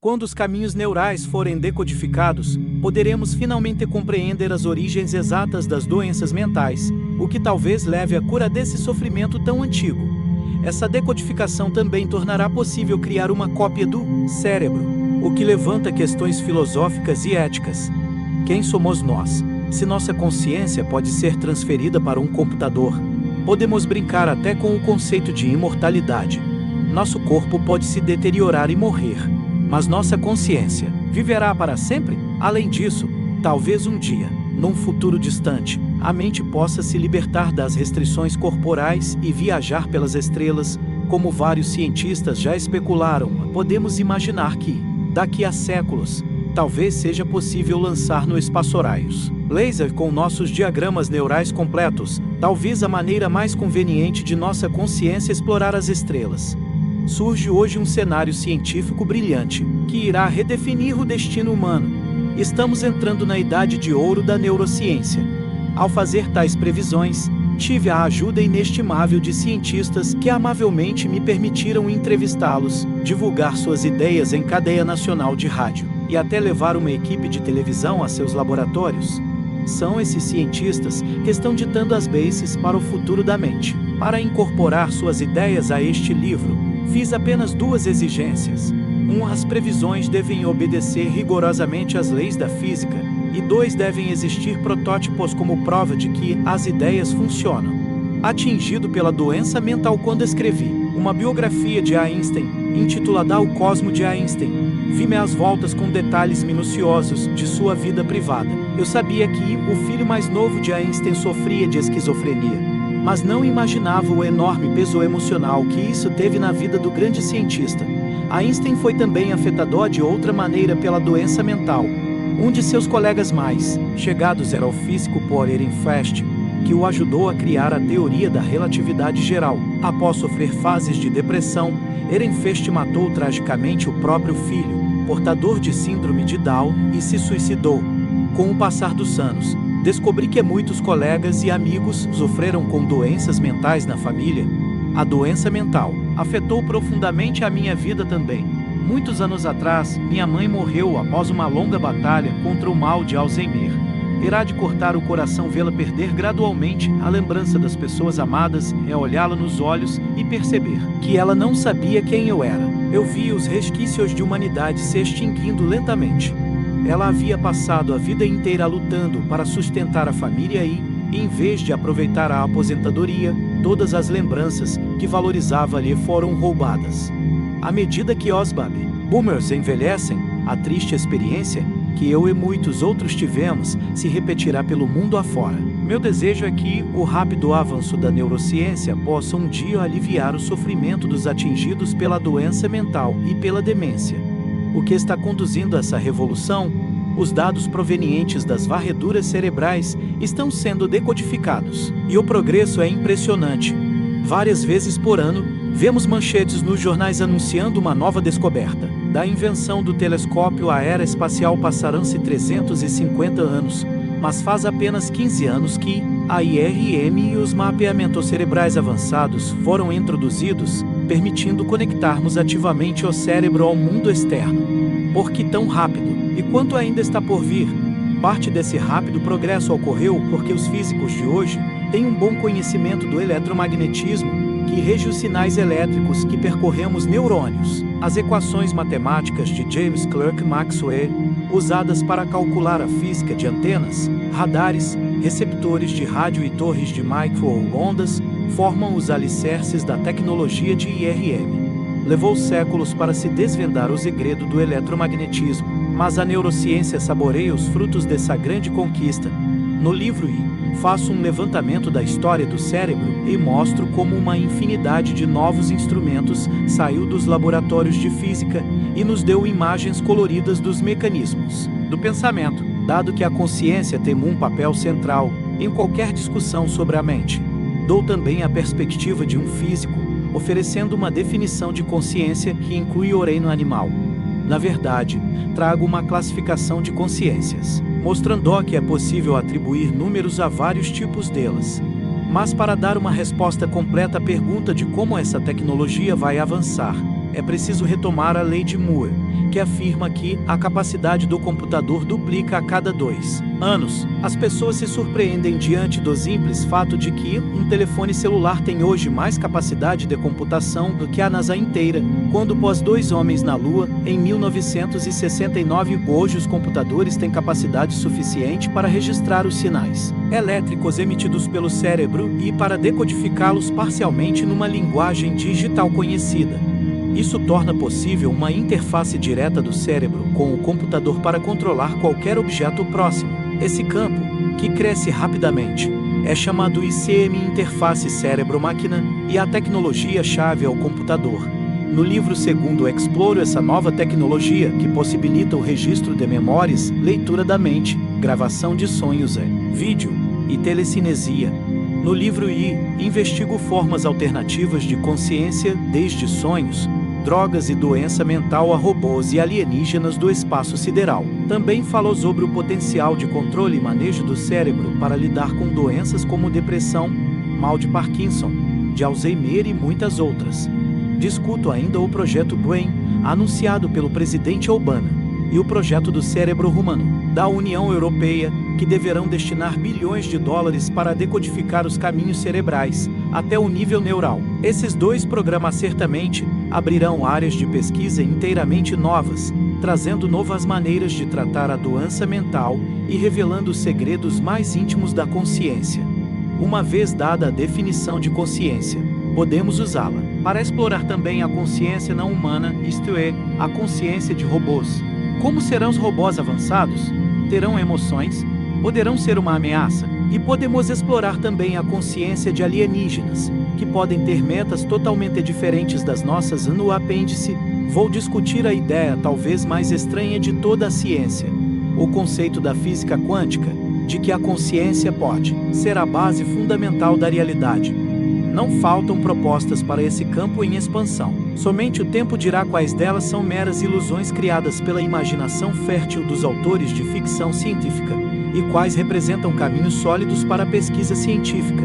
Quando os caminhos neurais forem decodificados, poderemos finalmente compreender as origens exatas das doenças mentais, o que talvez leve à cura desse sofrimento tão antigo. Essa decodificação também tornará possível criar uma cópia do cérebro, o que levanta questões filosóficas e éticas. Quem somos nós? Se nossa consciência pode ser transferida para um computador, podemos brincar até com o conceito de imortalidade. Nosso corpo pode se deteriorar e morrer, mas nossa consciência viverá para sempre? Além disso, talvez um dia, num futuro distante, a mente possa se libertar das restrições corporais e viajar pelas estrelas, como vários cientistas já especularam. Podemos imaginar que, daqui a séculos, talvez seja possível lançar no espaço-raios laser com nossos diagramas neurais completos, talvez a maneira mais conveniente de nossa consciência explorar as estrelas. Surge hoje um cenário científico brilhante, que irá redefinir o destino humano. Estamos entrando na idade de ouro da neurociência. Ao fazer tais previsões, tive a ajuda inestimável de cientistas que amavelmente me permitiram entrevistá-los, divulgar suas ideias em cadeia nacional de rádio, e até levar uma equipe de televisão a seus laboratórios. São esses cientistas que estão ditando as bases para o futuro da mente. Para incorporar suas ideias a este livro, fiz apenas 2 exigências. 1. As previsões devem obedecer rigorosamente às leis da física, e 2. Devem existir protótipos como prova de que as ideias funcionam. Atingido pela doença mental quando escrevi uma biografia de Einstein, intitulada O Cosmo de Einstein, vi-me às voltas com detalhes minuciosos de sua vida privada. Eu sabia que o filho mais novo de Einstein sofria de esquizofrenia, mas não imaginava o enorme peso emocional que isso teve na vida do grande cientista. Einstein foi também afetado de outra maneira pela doença mental. Um de seus colegas mais chegados era o físico Paul Ehrenfest, que o ajudou a criar a teoria da relatividade geral. Após sofrer fases de depressão, Ehrenfest matou tragicamente o próprio filho, portador de síndrome de Down, e se suicidou. Com o passar dos anos, descobri que muitos colegas e amigos sofreram com doenças mentais na família. A doença mental afetou profundamente a minha vida também. Muitos anos atrás, minha mãe morreu após uma longa batalha contra o mal de Alzheimer. Irá de cortar o coração vê-la perder gradualmente a lembrança das pessoas amadas, é olhá-la nos olhos e perceber que ela não sabia quem eu era. Eu vi os resquícios de humanidade se extinguindo lentamente. Ela havia passado a vida inteira lutando para sustentar a família e, em vez de aproveitar a aposentadoria, todas as lembranças que valorizava lhe foram roubadas. À medida que os baby boomers envelhecem, a triste experiência que eu e muitos outros tivemos se repetirá pelo mundo afora. Meu desejo é que o rápido avanço da neurociência possa um dia aliviar o sofrimento dos atingidos pela doença mental e pela demência. O que está conduzindo essa revolução? Os dados provenientes das varreduras cerebrais estão sendo decodificados, e o progresso é impressionante. Várias vezes por ano, vemos manchetes nos jornais anunciando uma nova descoberta. Da invenção do telescópio aeroespacial passaram-se 350 anos, mas faz apenas 15 anos que a IRM e os mapeamentos cerebrais avançados foram introduzidos, permitindo conectarmos ativamente o cérebro ao mundo externo. Por que tão rápido? E quanto ainda está por vir? Parte desse rápido progresso ocorreu porque os físicos de hoje têm um bom conhecimento do eletromagnetismo, que rege os sinais elétricos que percorremos neurônios. As equações matemáticas de James Clerk Maxwell, usadas para calcular a física de antenas, radares, receptores de rádio e torres de micro-ondas, formam os alicerces da tecnologia de IRM. Levou séculos para se desvendar o segredo do eletromagnetismo, mas a neurociência saboreia os frutos dessa grande conquista. No livro faço um levantamento da história do cérebro e mostro como uma infinidade de novos instrumentos saiu dos laboratórios de física e nos deu imagens coloridas dos mecanismos do pensamento, dado que a consciência tem um papel central em qualquer discussão sobre a mente. Dou também a perspectiva de um físico, oferecendo uma definição de consciência que inclui o reino animal. Na verdade, trago uma classificação de consciências, mostrando que é possível atribuir números a vários tipos delas. Mas para dar uma resposta completa à pergunta de como essa tecnologia vai avançar, é preciso retomar a lei de Moore, que afirma que a capacidade do computador duplica a cada 2 anos. As pessoas se surpreendem diante do simples fato de que um telefone celular tem hoje mais capacidade de computação do que a NASA inteira, quando pôs 2 homens na Lua em 1969. Hoje os computadores têm capacidade suficiente para registrar os sinais elétricos emitidos pelo cérebro e para decodificá-los parcialmente numa linguagem digital conhecida. Isso torna possível uma interface direta do cérebro com o computador para controlar qualquer objeto próximo. Esse campo, que cresce rapidamente, é chamado ICM, Interface Cérebro-Máquina, e a tecnologia-chave é o computador. No livro segundo exploro essa nova tecnologia que possibilita o registro de memórias, leitura da mente, gravação de sonhos, vídeo e telecinesia. No livro I, investigo formas alternativas de consciência, desde sonhos, drogas e doença mental a robôs e alienígenas do espaço sideral. Também falo sobre o potencial de controle e manejo do cérebro para lidar com doenças como depressão, mal de Parkinson, de Alzheimer e muitas outras. Discuto ainda o projeto Brain, anunciado pelo presidente Obama, e o projeto do cérebro humano, da União Europeia, que deverão destinar bilhões de dólares para decodificar os caminhos cerebrais, até o nível neural. Esses 2 programas certamente abrirão áreas de pesquisa inteiramente novas, trazendo novas maneiras de tratar a doença mental e revelando os segredos mais íntimos da consciência. Uma vez dada a definição de consciência, podemos usá-la para explorar também a consciência não humana, isto é, a consciência de robôs. Como serão os robôs avançados? Terão emoções? Poderão ser uma ameaça? E podemos explorar também a consciência de alienígenas, que podem ter metas totalmente diferentes das nossas. No apêndice, vou discutir a ideia talvez mais estranha de toda a ciência, o conceito da física quântica, de que a consciência pode ser a base fundamental da realidade. Não faltam propostas para esse campo em expansão. Somente o tempo dirá quais delas são meras ilusões criadas pela imaginação fértil dos autores de ficção científica, e quais representam caminhos sólidos para a pesquisa científica.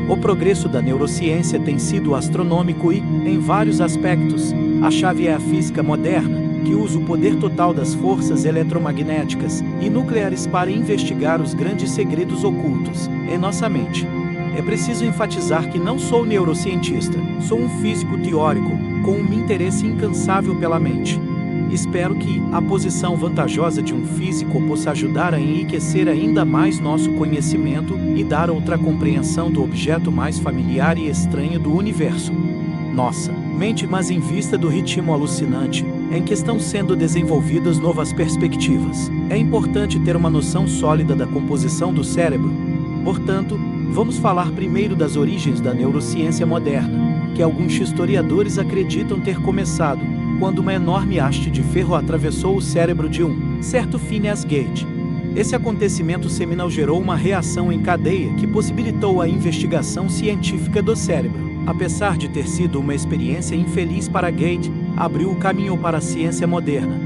O progresso da neurociência tem sido astronômico e, em vários aspectos, a chave é a física moderna, que usa o poder total das forças eletromagnéticas e nucleares para investigar os grandes segredos ocultos em nossa mente. É preciso enfatizar que não sou neurocientista, sou um físico teórico, com um interesse incansável pela mente. Espero que a posição vantajosa de um físico possa ajudar a enriquecer ainda mais nosso conhecimento e dar outra compreensão do objeto mais familiar e estranho do universo. Nossa mente, mas em vista do ritmo alucinante em que estão sendo desenvolvidas novas perspectivas, é importante ter uma noção sólida da composição do cérebro. Portanto, vamos falar primeiro das origens da neurociência moderna, que alguns historiadores acreditam ter começado quando uma enorme haste de ferro atravessou o cérebro de um certo Phineas Gage. Esse acontecimento seminal gerou uma reação em cadeia que possibilitou a investigação científica do cérebro. Apesar de ter sido uma experiência infeliz para Gage, abriu o caminho para a ciência moderna.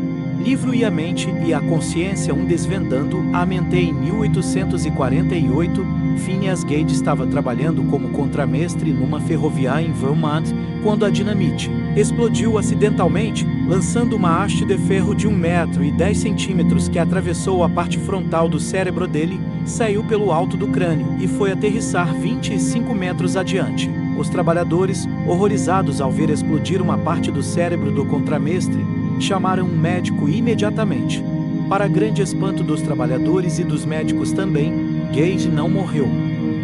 Livro E a Mente e a Consciência, desvendando a mente. Em 1848, Phineas Gage estava trabalhando como contramestre numa ferrovia em Vermont, quando a dinamite explodiu acidentalmente, lançando uma haste de ferro de 1,10 m que atravessou a parte frontal do cérebro dele, saiu pelo alto do crânio e foi aterrissar 25 metros adiante. Os trabalhadores, horrorizados ao ver explodir uma parte do cérebro do contramestre, chamaram um médico imediatamente. Para grande espanto dos trabalhadores e dos médicos também, Gage não morreu.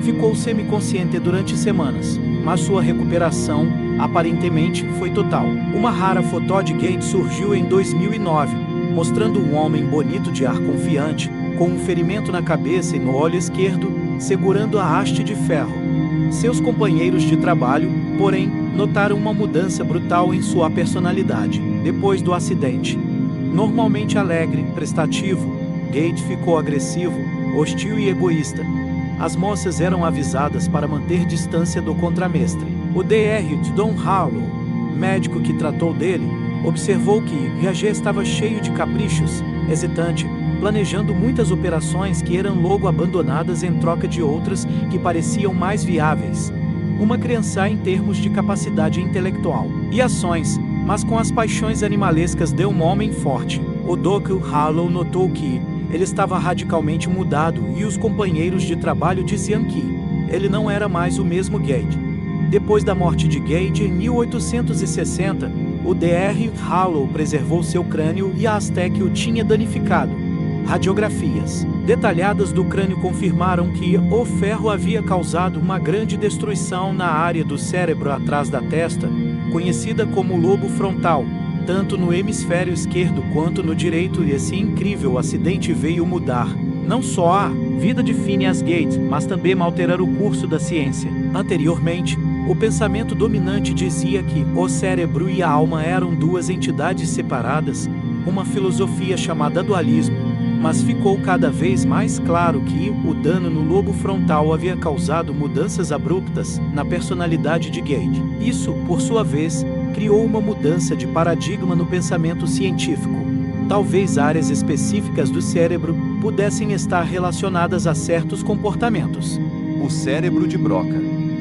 Ficou semiconsciente durante semanas, mas sua recuperação, aparentemente, foi total. Uma rara foto de Gage surgiu em 2009, mostrando um homem bonito de ar confiante, com um ferimento na cabeça e no olho esquerdo, segurando a haste de ferro. Seus companheiros de trabalho, porém, notaram uma mudança brutal em sua personalidade depois do acidente. Normalmente alegre, prestativo, Gage ficou agressivo, hostil e egoísta. As moças eram avisadas para manter distância do contramestre. O Dr. Don Harlow, médico que tratou dele, observou que Gage estava cheio de caprichos, hesitante, planejando muitas operações que eram logo abandonadas em troca de outras que pareciam mais viáveis. Uma criança em termos de capacidade intelectual e ações, mas com as paixões animalescas de um homem forte. O Dr. Harlow notou que ele estava radicalmente mudado e os companheiros de trabalho diziam que ele não era mais o mesmo Gage. Depois da morte de Gage em 1860, o Dr. Harlow preservou seu crânio e a Aztec o tinha danificado. Radiografias detalhadas do crânio confirmaram que o ferro havia causado uma grande destruição na área do cérebro atrás da testa, conhecida como lobo frontal, tanto no hemisfério esquerdo quanto no direito, e esse incrível acidente veio mudar não só a vida de Phineas Gage, mas também alterar o curso da ciência. Anteriormente, o pensamento dominante dizia que o cérebro e a alma eram duas entidades separadas, uma filosofia chamada dualismo, mas ficou cada vez mais claro que o dano no lobo frontal havia causado mudanças abruptas na personalidade de Gage. Isso, por sua vez, criou uma mudança de paradigma no pensamento científico. Talvez áreas específicas do cérebro pudessem estar relacionadas a certos comportamentos. O cérebro de Broca.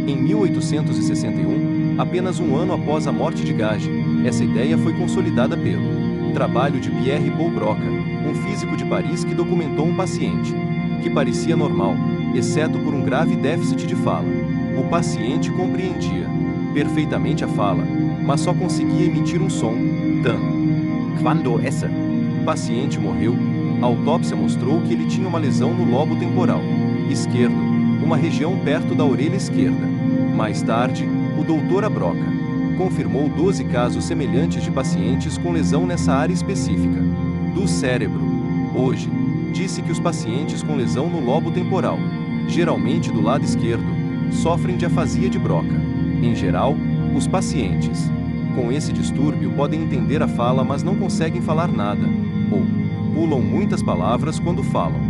Em 1861, apenas um ano após a morte de Gage, essa ideia foi consolidada pelo trabalho de Pierre Paul Broca, um físico de Paris que documentou um paciente que parecia normal, exceto por um grave déficit de fala. O paciente compreendia perfeitamente a fala, mas só conseguia emitir um som, tan. Quando essa? O paciente morreu. A autópsia mostrou que ele tinha uma lesão no lobo temporal esquerdo, uma região perto da orelha esquerda. Mais tarde, o Dr. Broca confirmou 12 casos semelhantes de pacientes com lesão nessa área específica do cérebro. Hoje, disse que os pacientes com lesão no lobo temporal, geralmente do lado esquerdo, sofrem de afasia de Broca. Em geral, os pacientes com esse distúrbio podem entender a fala, mas não conseguem falar nada, ou pulam muitas palavras quando falam.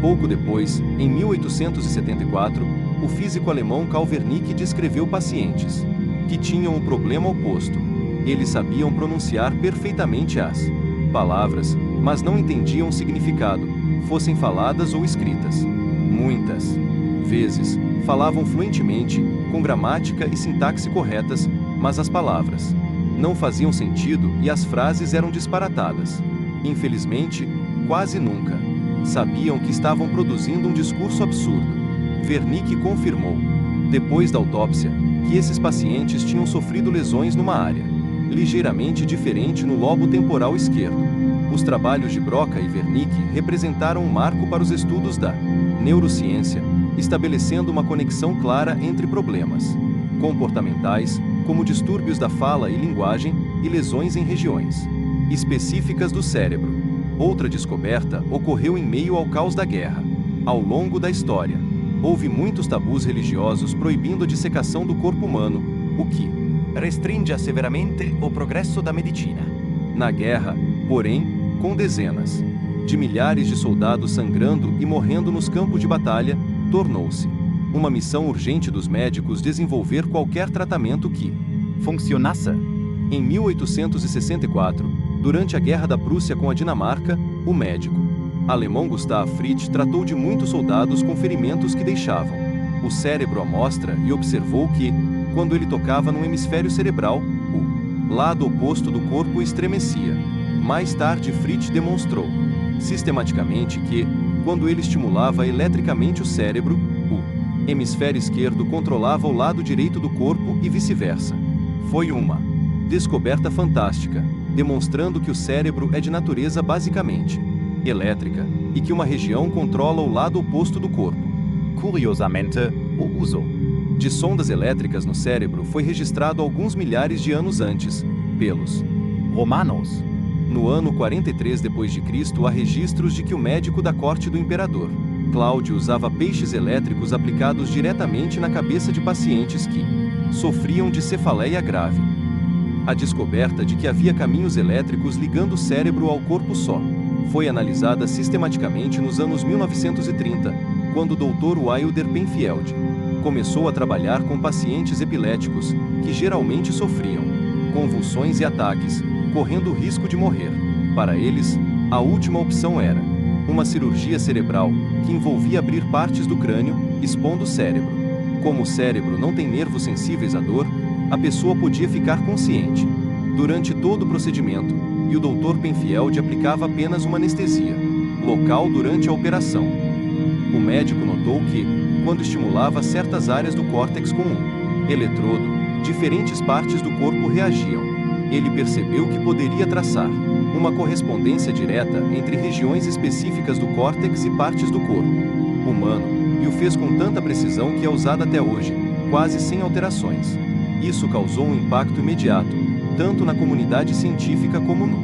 Pouco depois, em 1874, o físico alemão Carl Wernicke descreveu pacientes que tinham o problema oposto. Eles sabiam pronunciar perfeitamente as palavras, mas não entendiam o significado, fossem faladas ou escritas. Muitas vezes, falavam fluentemente, com gramática e sintaxe corretas, mas as palavras não faziam sentido e as frases eram disparatadas. Infelizmente, quase nunca sabiam que estavam produzindo um discurso absurdo. Wernicke confirmou, depois da autópsia, que esses pacientes tinham sofrido lesões numa área ligeiramente diferente no lobo temporal esquerdo. Os trabalhos de Broca e Wernicke representaram um marco para os estudos da neurociência, estabelecendo uma conexão clara entre problemas comportamentais, como distúrbios da fala e linguagem, e lesões em regiões específicas do cérebro. Outra descoberta ocorreu em meio ao caos da guerra. Ao longo da história, houve muitos tabus religiosos proibindo a dissecação do corpo humano, o que restringe severamente o progresso da medicina. Na guerra, porém, com dezenas de milhares de soldados sangrando e morrendo nos campos de batalha, tornou-se uma missão urgente dos médicos desenvolver qualquer tratamento que funcionasse. Em 1864, durante a Guerra da Prússia com a Dinamarca, o médico alemão Gustav Fritsch tratou de muitos soldados com ferimentos que deixavam o cérebro à mostra e observou que, quando ele tocava no hemisfério cerebral, o lado oposto do corpo estremecia. Mais tarde, Fritsch demonstrou sistematicamente que, quando ele estimulava eletricamente o cérebro, o hemisfério esquerdo controlava o lado direito do corpo e vice-versa. Foi uma descoberta fantástica, demonstrando que o cérebro é de natureza basicamente elétrica e que uma região controla o lado oposto do corpo. Curiosamente, o uso de sondas elétricas no cérebro foi registrado alguns milhares de anos antes, pelos romanos. No ano 43 d.C., há registros de que o médico da corte do imperador Cláudio usava peixes elétricos aplicados diretamente na cabeça de pacientes que sofriam de cefaleia grave. A descoberta de que havia caminhos elétricos ligando o cérebro ao corpo só foi analisada sistematicamente nos anos 1930, quando o Dr. Wilder Penfield começou a trabalhar com pacientes epiléticos, que geralmente sofriam convulsões e ataques, correndo o risco de morrer. Para eles, a última opção era uma cirurgia cerebral, que envolvia abrir partes do crânio, expondo o cérebro. Como o cérebro não tem nervos sensíveis à dor, a pessoa podia ficar consciente durante todo o procedimento, e o Dr. Penfield aplicava apenas uma anestesia local durante a operação. O médico notou que, quando estimulava certas áreas do córtex com um eletrodo, diferentes partes do corpo reagiam. Ele percebeu que poderia traçar uma correspondência direta entre regiões específicas do córtex e partes do corpo humano, e o fez com tanta precisão que é usada até hoje, quase sem alterações. Isso causou um impacto imediato, tanto na comunidade científica como no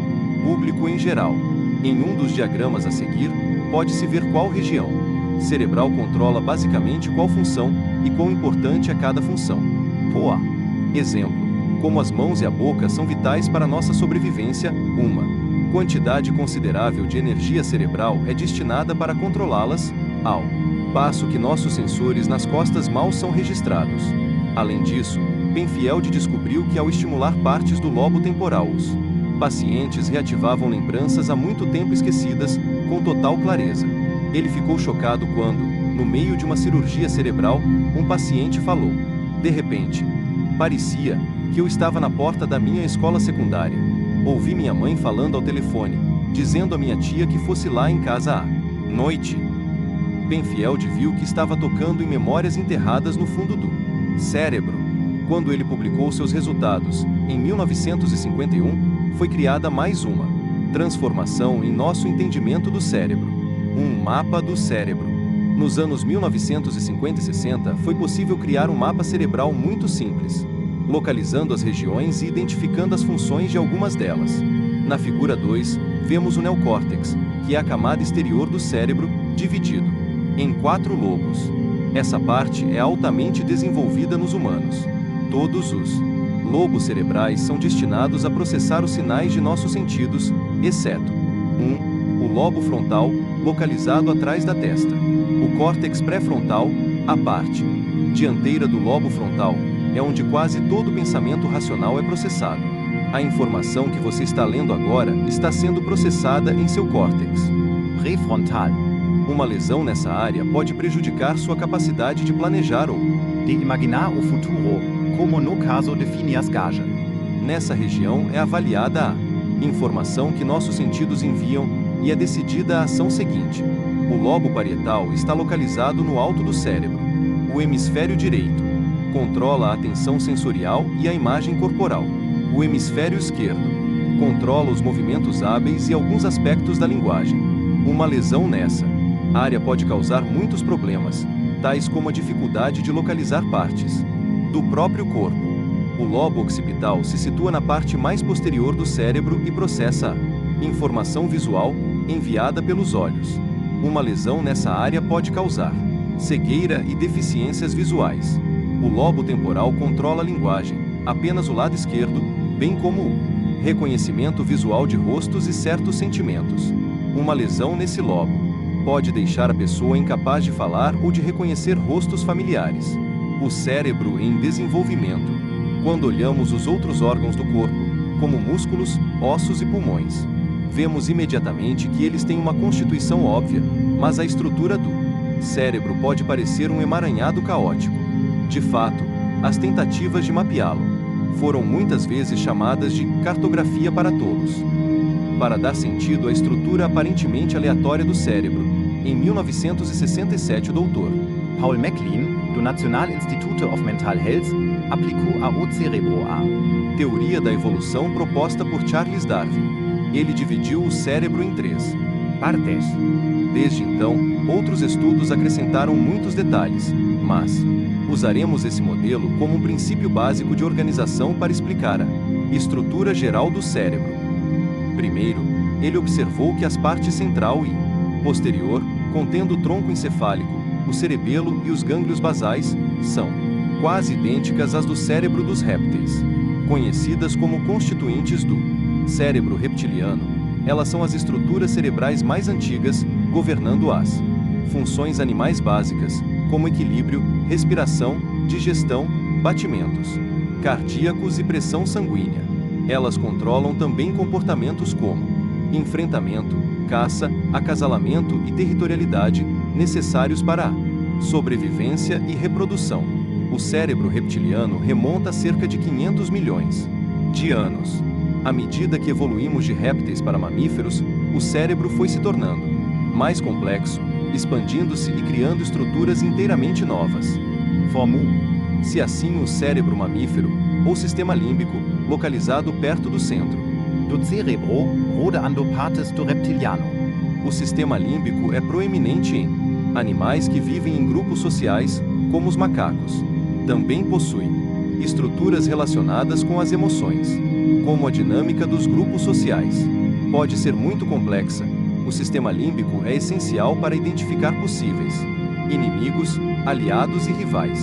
público em geral. Em um dos diagramas a seguir, pode-se ver qual região cerebral controla basicamente qual função e quão importante é cada função. Por exemplo, como as mãos e a boca são vitais para nossa sobrevivência, uma quantidade considerável de energia cerebral é destinada para controlá-las, ao passo que nossos sensores nas costas mal são registrados. Além disso, Penfield descobriu que ao estimular partes do lobo temporal, os pacientes reativavam lembranças há muito tempo esquecidas, com total clareza. Ele ficou chocado quando, no meio de uma cirurgia cerebral, um paciente falou: "De repente, parecia que eu estava na porta da minha escola secundária. Ouvi minha mãe falando ao telefone, dizendo à minha tia que fosse lá em casa à noite." Penfield viu que estava tocando em memórias enterradas no fundo do cérebro. Quando ele publicou seus resultados, em 1951, foi criada mais uma transformação em nosso entendimento do cérebro: um mapa do cérebro. Nos anos 1950 e 60, foi possível criar um mapa cerebral muito simples, localizando as regiões e identificando as funções de algumas delas. Na figura 2, vemos o neocórtex, que é a camada exterior do cérebro, dividido em 4 lobos. Essa parte é altamente desenvolvida nos humanos. Todos os lobos cerebrais são destinados a processar os sinais de nossos sentidos, exceto o lobo frontal, localizado atrás da testa. O córtex pré-frontal, a parte dianteira do lobo frontal, é onde quase todo o pensamento racional é processado. A informação que você está lendo agora está sendo processada em seu córtex pré-frontal. Uma lesão nessa área pode prejudicar sua capacidade de planejar ou de imaginar o futuro, como no caso de Phineas Gage. Nessa região é avaliada a informação que nossos sentidos enviam e é decidida a ação seguinte. O lobo parietal está localizado no alto do cérebro. O hemisfério direito controla a atenção sensorial e a imagem corporal. O hemisfério esquerdo controla os movimentos hábeis e alguns aspectos da linguagem. Uma lesão nessa área pode causar muitos problemas, tais como a dificuldade de localizar partes do próprio corpo. O lobo occipital se situa na parte mais posterior do cérebro e processa a informação visual enviada pelos olhos. Uma lesão nessa área pode causar cegueira e deficiências visuais. O lobo temporal controla a linguagem, apenas o lado esquerdo, bem como o reconhecimento visual de rostos e certos sentimentos. Uma lesão nesse lobo pode deixar a pessoa incapaz de falar ou de reconhecer rostos familiares. O cérebro em desenvolvimento. Quando olhamos os outros órgãos do corpo, como músculos, ossos e pulmões, vemos imediatamente que eles têm uma constituição óbvia, mas a estrutura do cérebro pode parecer um emaranhado caótico. De fato, as tentativas de mapeá-lo foram muitas vezes chamadas de cartografia para tolos. Para dar sentido à estrutura aparentemente aleatória do cérebro, em 1967 o Dr. Paul MacLean, do National Institute of Mental Health, aplicou ao cérebro a teoria da evolução proposta por Charles Darwin. Ele dividiu o cérebro em 3 partes. Desde então, outros estudos acrescentaram muitos detalhes, mas usaremos esse modelo como um princípio básico de organização para explicar a estrutura geral do cérebro. Primeiro, ele observou que as partes central e posterior, contendo o tronco encefálico, o cerebelo e os gânglios basais, são quase idênticas às do cérebro dos répteis. Conhecidas como constituintes do cérebro reptiliano, elas são as estruturas cerebrais mais antigas, governando as funções animais básicas, como equilíbrio, respiração, digestão, batimentos cardíacos e pressão sanguínea. Elas controlam também comportamentos como enfrentamento, caça, acasalamento e territorialidade, necessários para a sobrevivência e reprodução. O cérebro reptiliano remonta a cerca de 500 milhões de anos. À medida que evoluímos de répteis para mamíferos, o cérebro foi se tornando mais complexo, expandindo-se e criando estruturas inteiramente novas. Formu. Se assim o cérebro mamífero, ou sistema límbico, localizado perto do centro. Do cerebro rodeando partes do reptiliano. O sistema límbico é proeminente em animais que vivem em grupos sociais, como os macacos. Também possui estruturas relacionadas com as emoções, como a dinâmica dos grupos sociais. Pode ser muito complexa. O sistema límbico é essencial para identificar possíveis inimigos, aliados e rivais.